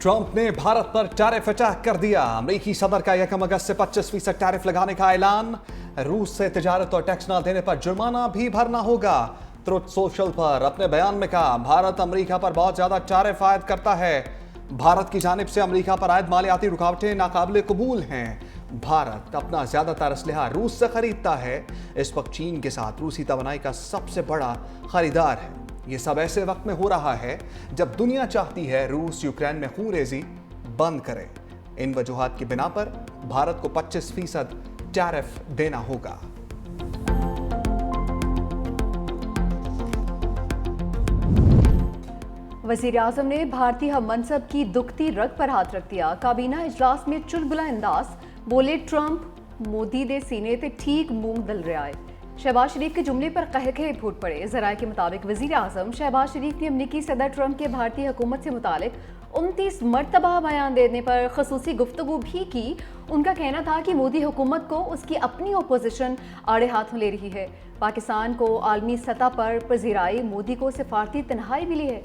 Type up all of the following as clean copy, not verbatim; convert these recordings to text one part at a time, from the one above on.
Trump ने भारत पर tariff attack कर दिया। अमेरिकी सदर का 1 अगस्त से 25% टैरिफ लगाने का ऐलान। रूस से तिजारत और टैक्स न देने पर जुर्माना भी भरना होगा। ट्रुथ सोशल पर अपने बयान में कहा, भारत अमेरिका पर बहुत ज्यादा टैरिफ आयद करता है। भारत की जानिब से अमेरिका पर आयद मालियाती रुकावटें नाकाबिले कबूल हैं। भारत अपना ज्यादातर असलहा रूस से खरीदता है। इस वक्त चीन के साथ रूसी तवानाई का सबसे बड़ा खरीदार है। ये सब ऐसे वक्त में हो रहा है जब दुनिया चाहती है रूस यूक्रेन में खूनरेजी बंद करे। इन वजूहात की बिना पर भारत को 25% टैरिफ देना होगा। वजीर आजम ने भारतीय हम मनसब की दुखती रग पर हाथ रख दिया। काबीना इजलास में चुलबुला अंदाज बोले, ट्रंप मोदी दे सीने ते ठीक मूंग दल रहा है। शहबाज शरीफ के जुमले पर कहके फूट पड़े। जराये के मुताबिक वजीर आजम शहबाज शरीफ ने अमरीकी सदर ट्रंप के भारतीय हुकूमत से मुतालिक 29 मरतबा बयान देने पर खसूसी गुफ्तगू भी की। उनका कहना था कि मोदी हुकूमत को उसकी अपनी अपोजिशन आड़े हाथों ले रही है। पाकिस्तान को आलमी सतह पर पजीराई, मोदी को सिफारती तन्हाई मिली है।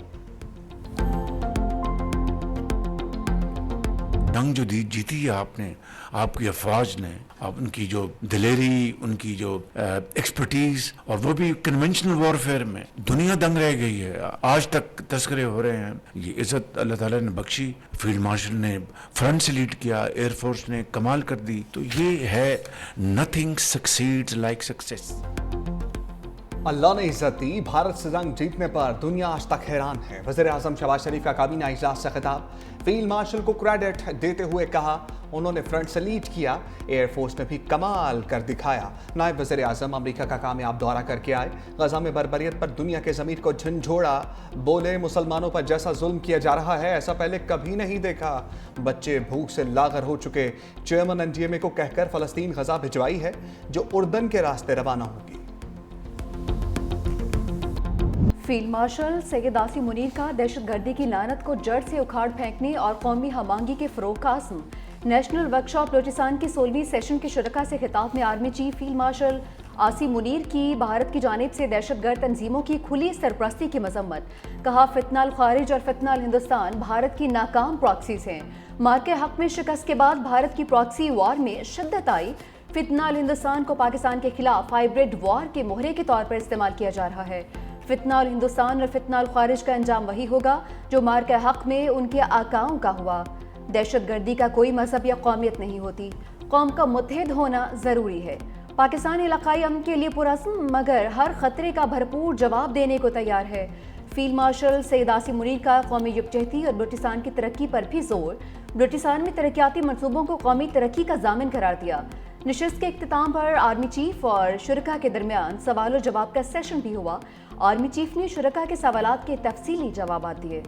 जंग जो जीती है आपने, आपकी अफवाज ने, उनकी जो दिलेरी, उनकी जो एक्सपर्टीज, और वो भी कन्वेंशनल वॉरफेयर में, दुनिया दंग रह गई है। आज तक तस्करे हो रहे हैं। ये इज्जत अल्लाह ताला ने बख्शी। फील्ड मार्शल ने फ्रंट से लीड किया, एयरफोर्स ने कमाल कर दी। तो ये है, नथिंग सक्सीड्स लाइक सक्सेस। अल्लाह ने इज्जत दी। भारत से जंग जीतने पर दुनिया आज तक हैरान है। वज़ीर आज़म शहबाज शरीफ का काबीना इजलास से खिताब। फील्ड मार्शल को क्रेडिट देते हुए कहा, उन्होंने फ्रंट से लीड किया, एयरफोर्स ने भी कमाल कर दिखाया। नायब वज़ीर आज़म अमेरिका का कामयाब दौरा करके आए। गजा में बर्बरियत पर दुनिया के ज़मीर को झंझोड़ा। बोले, मुसलमानों पर जैसा जुल्म किया जा रहा है ऐसा पहले कभी नहीं देखा। बच्चे भूख से लागर हो चुके। चेयरमैन एनडीएमए को कहकर फ़लस्तीन गजा भिजवाई है, जो उर्दन के रास्ते रवाना होगी। फील्ड मार्शल सैयद आसिम मुनीर का दहशतगर्दी की लानत को जड़ से उखाड़ फेंकने और कौमी हमांगी के फ़रोग़ का अज़्म। नेशनल वर्कशॉप बलूचिस्तान की 16वीं सेशन के शुरका से खिताब में army chief field marshal Asim Munir की भारत की जानिब से दहशतगर्द तंजीमों की खुली सरपरस्ती की मजम्मत। कहा, फितनाल खारिज और फितनाल हिंदुस्तान भारत की नाकाम प्रॉक्सीज हैं। मार्के हक में शिकस्त के बाद भारत की प्रॉक्सी वॉर में शिद्दत आई। फितनाल हिंदुस्तान को पाकिस्तान के खिलाफ हाइब्रिड वॉर के मोहरे के तौर पर इस्तेमाल किया जा रहा है। फितनाल हिंदुस्तान और फितनाल खारिज का अंजाम वही होगा जो मार्के हक में उनके आकाओं का हुआ। दहशतगर्दी का कोई मजहब या कौमियत नहीं होती। कौम का मुत्तहिद होना ज़रूरी है। पाकिस्तान इलाकाई अमन के लिए पुरअज़्म मगर हर खतरे का भरपूर जवाब देने को तैयार है। फील्ड मार्शल सैयद आसिम मुनीर का कौमी यकजहती और बलूचिस्तान की तरक्की पर भी जोर। बलूचिस्तान में तरक्याती मनसूबों को कौमी तरक्की का जामिन करार दिया। नशिस्त के इख्तिताम पर आर्मी चीफ और शुरका के दरमियान सवाल और जवाब का सेशन भी हुआ। आर्मी चीफ ने शुरका के सवालात के तफसीली जवाब दिए।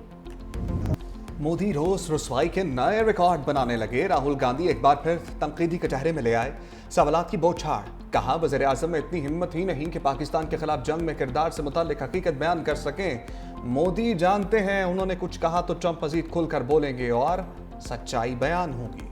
मोदी रोज रुसवाई के नए रिकॉर्ड बनाने लगे। राहुल गांधी एक बार फिर तनकीदी कटहरे में ले आए। सवालात की बौछार। कहा, वज़ीर आज़म में इतनी हिम्मत ही नहीं कि पाकिस्तान के खिलाफ जंग में किरदार से मुताल्लिक हकीकत बयान कर सकें। मोदी जानते हैं उन्होंने कुछ कहा तो ट्रंप मजीद खुलकर बोलेंगे और सच्चाई बयान होगी।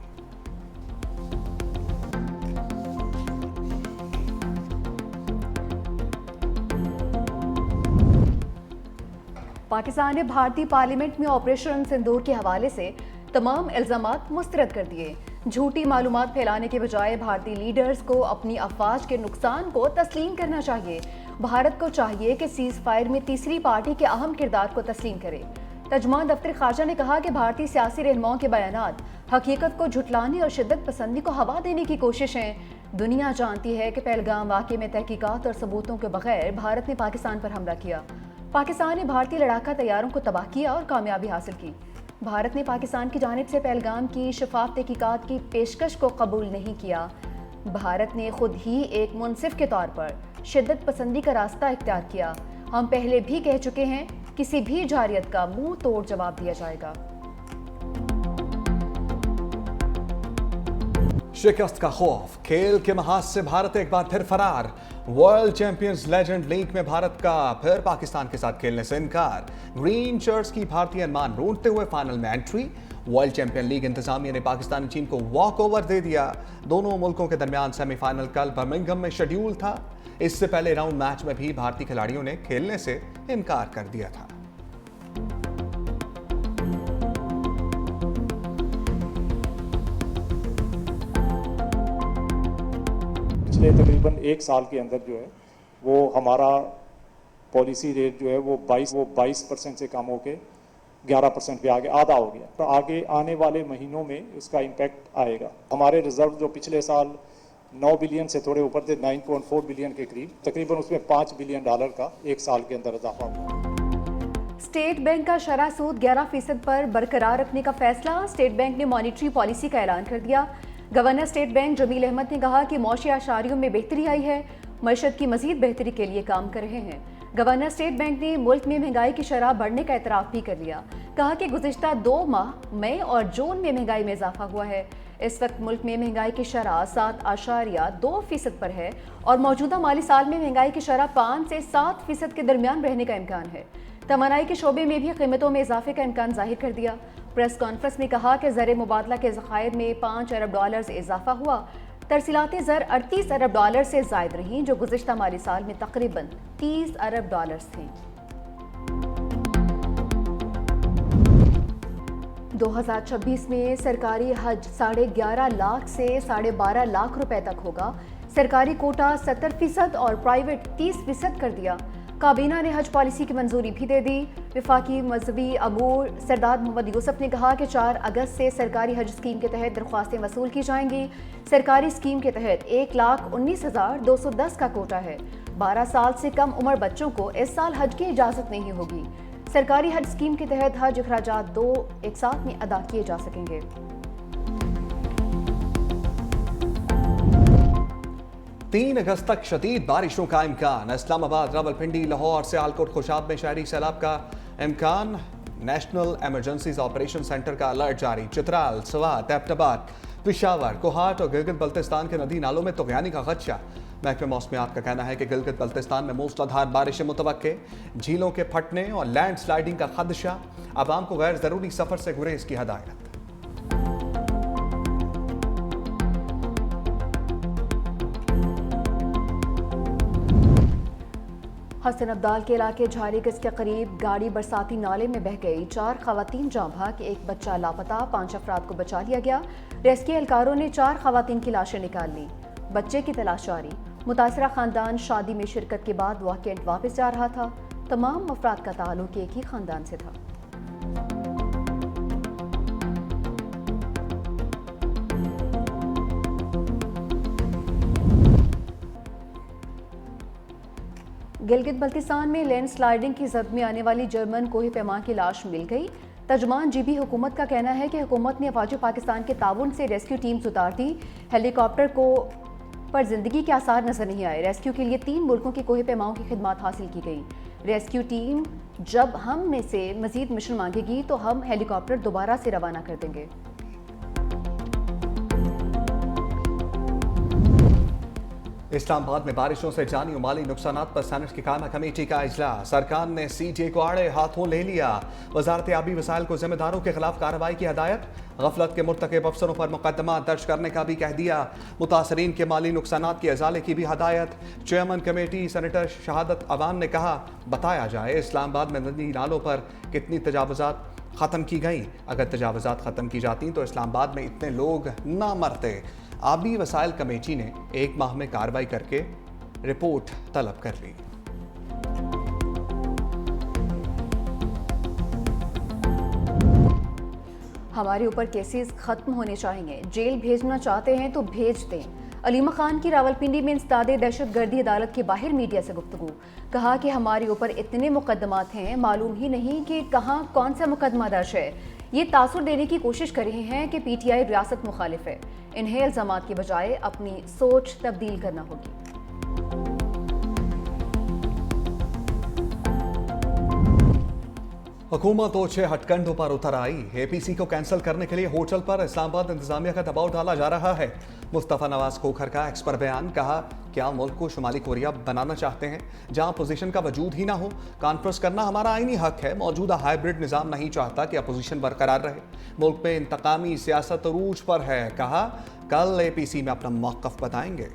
पाकिस्तान ने भारतीय पार्लियामेंट में ऑपरेशन सिंदूर के हवाले से तमाम इल्जामात मुस्तरद कर दिए। झूठी मालूमात फैलाने के बजाय भारतीय लीडर्स को अपनी अफवाज के नुकसान को तस्लीम करना चाहिए। भारत को चाहिए कि सीज फायर में तीसरी पार्टी के अहम किरदार को तस्लीम करे। तर्जुमान दफ्तर खारजा ने कहा कि भारतीय सियासी रहनुमाओं के बयानात हकीकत को झुटलाने और शिद्दत पसंदी को हवा देने की कोशिश है। दुनिया जानती है कि पहलगाम वाक़े में तहकीकात और सबूतों के बगैर भारत ने पाकिस्तान पर हमला किया। पाकिस्तान ने भारतीय लड़ाका तैयारों को तबाह किया और कामयाबी हासिल की। भारत ने पाकिस्तान की जानिब से पहलगाम की शफाफ तहकीकात की पेशकश को कबूल नहीं किया। भारत ने खुद ही एक मुनसिफ के तौर पर शिद्दत पसंदी का रास्ता इख्तियार किया। हम पहले भी कह चुके हैं, किसी भी जारियत का मुंह तोड़ जवाब दिया जाएगा। शिकस्त का खौफ। खेल के महाज से भारत एक बार फिर फरार। वर्ल्ड चैंपियंस लेजेंड लीग में भारत का फिर पाकिस्तान के साथ खेलने से इनकार। ग्रीन शर्ट्स की भारतीय अनुमान ढूंढते हुए फाइनल में एंट्री। वर्ल्ड चैंपियन लीग इंतजामिया ने पाकिस्तानी टीम को वॉक ओवर दे दिया। दोनों मुल्कों के दरमियान सेमीफाइनल कल बर्मिंघम में शेड्यूल था। इससे पहले राउंड मैच में भी भारतीय खिलाड़ियों ने खेलने से इनकार कर दिया था। पिछले तकरीबन एक साल के अंदर जो है वो हमारा पॉलिसी रेट जो है वो 22% से कम होके 11% पे आगे आधा हो गया। तो आगे आने वाले महीनों में इसका इम्पैक्ट आएगा। हमारे रिजर्व जो पिछले साल 9 बिलियन से थोड़े ऊपर थे, 9.4 बिलियन के करीब, तकरीबन उसमें $5 बिलियन का एक साल के अंदर इजाफा हुआ। स्टेट बैंक का शरह सूद 11% पर बरकरार रखने का फैसला। स्टेट बैंक ने मॉनिटरी पॉलिसी का ऐलान कर दिया। Governor state bank Jameel Ahmed ने कहा कि मौशी आशारियों में बेहतरी आई है, मईशत की मजीद बेहतरी के लिए काम कर रहे हैं। गवर्नर स्टेट बैंक ने मुल्क में महंगाई की शरह बढ़ने का एतराफ़ भी कर लिया। कहा कि गुज़िश्ता 2 माह मई और जून में महंगाई में इजाफा हुआ है। इस वक्त मुल्क में महंगाई की शरह 7.2% पर है और मौजूदा माली साल में महंगाई की शरह 5 से 7% के दरमियान रहने का इम्कान है। तमन्नाई के शोबे में भी कीमतों में इजाफे का इम्कान जाहिर कर दिया। प्रेस कॉन्फ्रेंस में कहा कि ज़र मुबादला के ज़खायर में $5 अरब से इजाफा हुआ। तरसीलाती ज़र $38 अरब से ज़ायद रहीं, जो गुज़िश्ता माली साल में तकरीबन $30 अरब थी। 2026 में सरकारी हज 11.5 लाख से 12.5 लाख रुपए तक होगा। सरकारी कोटा 70% और प्राइवेट 30% कर दिया। काबीना ने हज पॉलिसी की मंजूरी भी दे दी। वफाकी मजहबी अमूर सरदार मोहम्मद यूसुफ ने कहा कि 4 अगस्त से सरकारी हज स्कीम के तहत दरख्वास्तें वसूल की जाएंगी। सरकारी स्कीम के तहत 1,19,210 का कोटा है। 12 साल से कम उम्र बच्चों को इस साल हज की इजाज़त नहीं होगी। सरकारी हज स्कीम के तहत हज अखराजात 2 एक साथ में अदा किए जा सकेंगे। तीन अगस्त तक शदीद बारिशों का इम्कान। इस्लामाबाद, रावलपिंडी, लाहौर, सियालकोट, खुशाब में शहरी सैलाब का इम्कान। नेशनल इमरजेंसीज ऑपरेशन सेंटर का अलर्ट जारी। चित्राल, सवात, एबटाबाद, पिशावर, कोहाट और गिलगित बल्तिस्तान के नदी नालों में तुग़यानी का खदशा। महकमे मौसमियात का कहना है कि गिलगित बल्तिस्तान में मूसलाधार बारिशें मुतवक्के, झीलों के फटने और लैंड स्लाइडिंग का खदशा। आवाम को गैर ज़रूरी सफ़र से गुरेज की हदायत। हसन अब्दाल के इलाके झारीगस के करीब गाड़ी बरसाती नाले में बह गई। 4 खवातीन जाँ भाग, एक बच्चा लापता। 5 अफराद को बचा लिया गया। रेस्क्यू एहलकारों ने 4 खवातीन की लाशें निकाल ली। बच्चे की तलाश जारी। मुतासरा खानदान शादी में शिरकत के बाद वाकई वापस जा रहा था। तमाम अफराद का ताल्लुक एक ही खानदान से था। गिलगित बल्तिस्तान में लैंड स्लाइडिंग की जद में आने वाली जर्मन कोही पैमा की लाश मिल गई। तर्जुमान जीबी हुकूमत का कहना है कि हुकूमत ने अफवाज पाकिस्तान के ताउन से रेस्क्यू टीम्स उतार दी। हेलीकॉप्टर को पर जिंदगी के आसार नजर नहीं आए। रेस्क्यू के लिए 3 मुल्कों के कोही पैमाओं की खिदमत हासिल की गई। रेस्क्यू टीम जब हम में से मजीद मिशन मांगेगी तो हम हेलीकॉप्टर दोबारा से रवाना कर देंगे। इस्लामाबाद में बारिशों से जानी और माली नुकसानात पर सेनेट की कायमा कमेटी का इजलास। सरकार ने CTA को आड़े हाथों ले लिया। वजारत आबी वसाइल को जिम्मेदारों के खिलाफ कार्रवाई की हदायत। गफलत के मुर्तकब अफसरों पर मुकदमा दर्ज करने का भी कह दिया। मुतासरीन के माली नुकसानात के अजाले की भी हदायत। चेयरमैन कमेटी सेनेटर शहादत अवान ने कहा, बताया जाए इस्लामाबाद में नदी नालों पर कितनी तजावुजात ख़त्म की गई। अगर तजावुजात ख़त्म की जाती तो इस्लामाबाद में इतने लोग ना मरते। आबी वसाइल कमेटी ने 1 माह में कार्रवाई करके रिपोर्ट तलब कर ली। हमारे ऊपर केसेस खत्म होने चाहिए। जेल भेजना चाहते हैं तो भेज दें। अलीमा खान की रावलपिंडी में इंसदादे दहशतगर्दी अदालत के बाहर मीडिया से गुफ्तगू। कहा कि हमारे ऊपर इतने मुकदमात हैं, मालूम ही नहीं कि कहाँ कौन सा मुकदमा दर्ज है। ये तासुर देने की कोशिश कर रहे हैं कि PTI रियासत मुखालिफ है। इन्हें इल्जामात के बजाय अपनी सोच तब्दील करना होगी। हुकूमत ओछे हटकंडों पर उतर आई। APC को कैंसिल करने के लिए होटल पर इस्लामाबाद इंतजामिया का दबाव डाला जा रहा है। मुस्तफ़ा नवाज खोखर का एक्स पर बयान। कहा, क्या मुल्क को शुमाली कोरिया बनाना चाहते हैं जहां अपोजिशन का वजूद ही ना हो। कॉन्फ्रेंस करना हमारा आईनी हक है। मौजूदा हाइब्रिड निज़ाम नहीं चाहता कि अपोजिशन बरकरार रहे। मुल्क में इंतकामी सियासत अरूज पर है। कहा, कल APC में अपना मौक़िफ़ बताएंगे।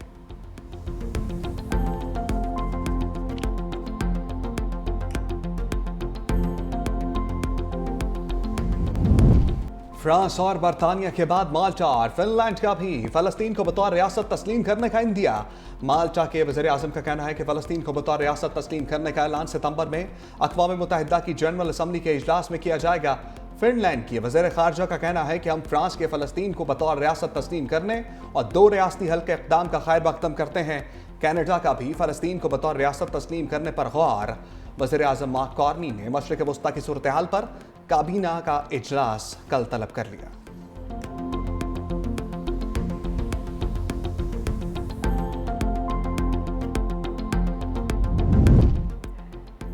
फ्रांस और बरतानिया के बाद माल्टा और फिनलैंड का भी फलस्तीन को बतौर रियासत तस्लीम करने का इंदिया। माल्टा के वज़ीर आज़म का कहना है कि फलस्तीन को बतौर रियासत तस्लीम करने का ऐलान सितंबर में अक़वाम मुत्तहिदा की जनरल असम्बली के इजलास में किया जाएगा। फिनलैंड की वज़ीर ख़ारजा का कहना है कि हम फ्रांस के फलस्तीन को बतौर रियासत तस्लीम करने और 2 रियासती हल के इक़दाम का खैर मक़दम करते हैं। कनाडा का भी फलस्तीन को बतौर रियासत तस्लीम करने पर गौर। वज़ीर आज़म मार्क कार्नी ने मशरिक़ वस्ता की सूरत हाल पर काबीना का इजलास कल तलब कर लिया।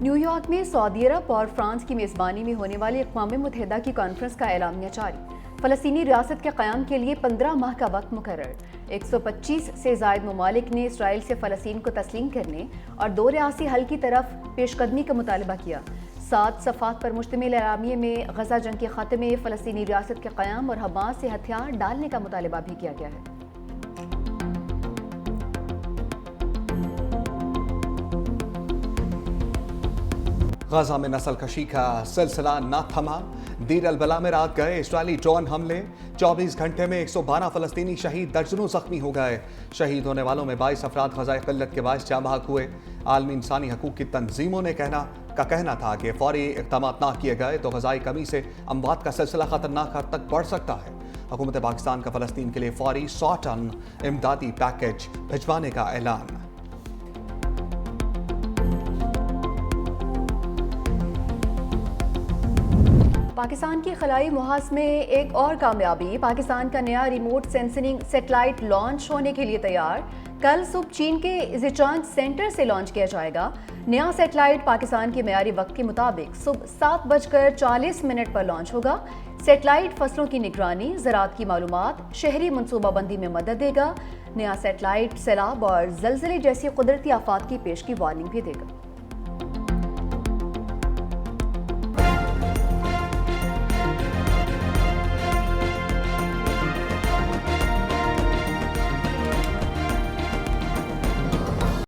न्यूयॉर्क में सऊदी अरब और फ्रांस की मेज़बानी में होने वाली अक़वाम मुत्तहिदा की कॉन्फ्रेंस का एलामिया जारी। फ़लस्तीनी रियासत के क़याम के लिए 15 माह का वक्त मुकर्रर। 125 से ज़ायद ममालिक ने इसराइल से फ़लस्तीन को तस्लीम करने और 2 रियासी हल की तरफ पेशकदमी का मुतालबा किया। 7 सफ़ात पर मुश्तमिल एलामिये में गज़ा जंग के ख़ात्मे, फ़लस्तीनी रियासत के क़याम और हमास से हथियार डालने का मुतालबा भी किया गया है। गजा में नस्ल कशी का सिलसिला न थमा। दीर अल बला में रात गए इस्राएली ड्रोन हमले। 24 घंटे में 112 फ़लस्तीनी शहीद, दर्जनों जख्मी हो गए। शहीद होने वालों में 22 अफराद ग़ज़ाए क़िल्लत के बायस जाँ बहक हुए। आलमी इंसानी हकूक़ की तंजीमों ने कहना था कि फौरी इक़दाम ना किए गए तो ग़ज़ाई कमी से अमवात का सिलसिला ख़तरनाक हद तक बढ़ सकता है। हुकूमत पाकिस्तान का फ़लस्तीन के लिए फौरी 100 टन इमदादी पैकेज भिजवाने का ऐलान। पाकिस्तान की खलाई मुहाज में एक और कामयाबी। पाकिस्तान का नया रिमोट सेंसिंग सेटेलाइट लॉन्च होने के लिए तैयार। कल सुबह चीन के ज़िचांग सेंटर से लॉन्च किया जाएगा। नया सेटेलाइट पाकिस्तान के मेयारी वक्त के मुताबिक सुबह 7:40 पर लॉन्च होगा। सेटेलाइट फसलों की निगरानी, ज़राअत की मालूमात, शहरी मनसूबाबंदी में मदद देगा। नया सेटेलाइट सैलाब और ज़लज़ले जैसी कुदरती आफात की पेश की वार्निंग भी देगा।